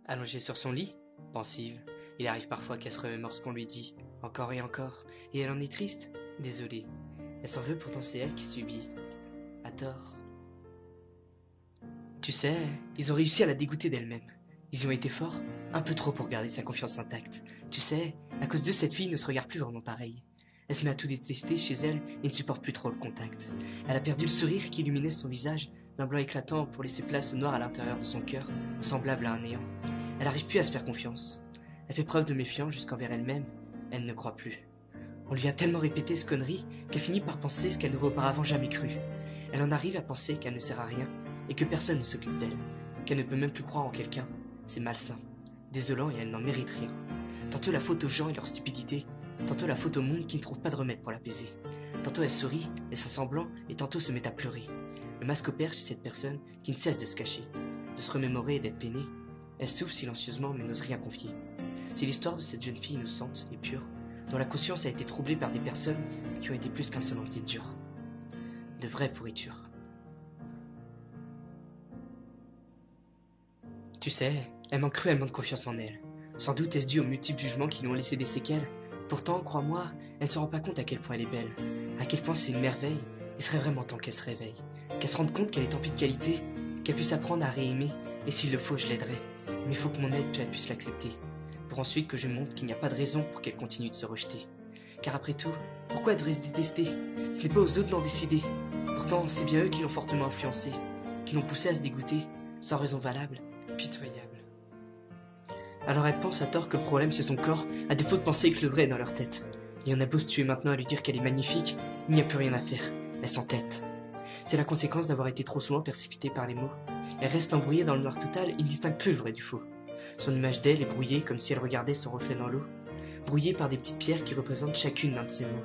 Allongée sur son lit, pensive, il arrive parfois qu'elle se remémore ce qu'on lui dit, encore, et elle en est triste, désolée. Elle s'en veut, pourtant c'est elle qui subit, à tort. Tu sais, ils ont réussi à la dégoûter d'elle-même. Ils y ont été forts, un peu trop pour garder sa confiance intacte. Tu sais, à cause d'eux, cette fille ne se regarde plus vraiment pareille. Elle se met à tout détester chez elle et ne supporte plus trop le contact. Elle a perdu le sourire qui illuminait son visage d'un blanc éclatant pour laisser place au noir à l'intérieur de son cœur, semblable à un néant. Elle n'arrive plus à se faire confiance. Elle fait preuve de méfiance jusqu'envers elle-même. Elle ne croit plus. On lui a tellement répété ce connerie qu'elle finit par penser ce qu'elle n'aurait auparavant jamais cru. Elle en arrive à penser qu'elle ne sert à rien et que personne ne s'occupe d'elle, qu'elle ne peut même plus croire en quelqu'un. C'est malsain, désolant et elle n'en mérite rien. Tantôt la faute aux gens et leur stupidité, tantôt la faute au monde qui ne trouve pas de remède pour l'apaiser. Tantôt elle sourit, laisse un semblant et tantôt se met à pleurer. Le masque opère chez cette personne qui ne cesse de se cacher, de se remémorer et d'être peinée. Elle souffle silencieusement mais n'ose rien confier. C'est l'histoire de cette jeune fille innocente et pure, dont la conscience a été troublée par des personnes qui ont été plus qu'insolentes et dures. De vraies pourritures. Tu sais, elle manque cruellement de confiance en elle. Sans doute est-ce dû aux multiples jugements qui lui ont laissé des séquelles. Pourtant, crois-moi, elle ne se rend pas compte à quel point elle est belle, à quel point c'est une merveille. Il serait vraiment temps qu'elle se réveille, qu'elle se rende compte qu'elle est en de qualité, qu'elle puisse apprendre à réaimer, et s'il le faut, je l'aiderai. Mais il faut que mon aide puisse l'accepter, pour ensuite que je montre qu'il n'y a pas de raison pour qu'elle continue de se rejeter. Car après tout, pourquoi elle devrait se détester? Ce n'est pas aux autres d'en décider. Pourtant, c'est bien eux qui l'ont fortement influencée, qui l'ont poussée à se dégoûter, sans raison valable, pitoyable. Alors elle pense à tort que le problème c'est son corps, à défaut de penser que le vrai est dans leur tête. Et on a beau se tuer maintenant à lui dire qu'elle est magnifique, il n'y a plus rien à faire, elle s'entête. C'est la conséquence d'avoir été trop souvent persécutée par les mots. Elle reste embrouillée dans le noir total et ne distingue plus le vrai du faux. Son image d'elle est brouillée comme si elle regardait son reflet dans l'eau, brouillée par des petites pierres qui représentent chacune l'un de ses mots.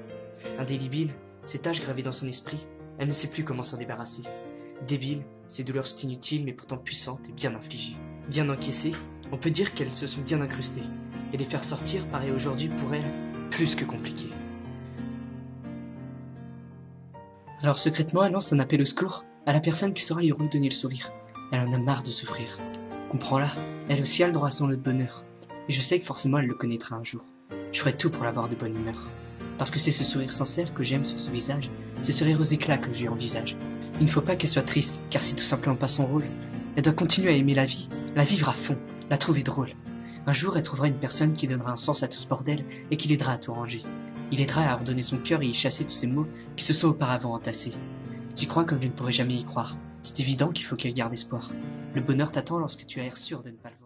Indélébile, ces taches gravées dans son esprit, elle ne sait plus comment s'en débarrasser. Débile, ces douleurs sont inutiles mais pourtant puissantes et bien infligées. Bien encaissées, on peut dire qu'elles se sont bien incrustées, et les faire sortir paraît aujourd'hui pour elle plus que compliqué. Alors secrètement, elle lance un appel au secours à la personne qui saura lui redonner le sourire. Elle en a marre de souffrir. Comprends-la, elle aussi a le droit à son lot de bonheur. Et je sais que forcément elle le connaîtra un jour. Je ferai tout pour l'avoir de bonne humeur. Parce que c'est ce sourire sincère que j'aime sur son visage, c'est ce rire aux éclats que je lui envisage. Il ne faut pas qu'elle soit triste, car c'est tout simplement pas son rôle. Elle doit continuer à aimer la vie, la vivre à fond, la trouver drôle. Un jour, elle trouvera une personne qui donnera un sens à tout ce bordel et qui l'aidera à tout ranger. Il aidera à redonner son cœur et y chasser tous ces mots qui se sont auparavant entassés. J'y crois comme je ne pourrais jamais y croire. C'est évident qu'il faut qu'elle garde espoir. Le bonheur t'attend lorsque tu as l'air sûr de ne pas le voir.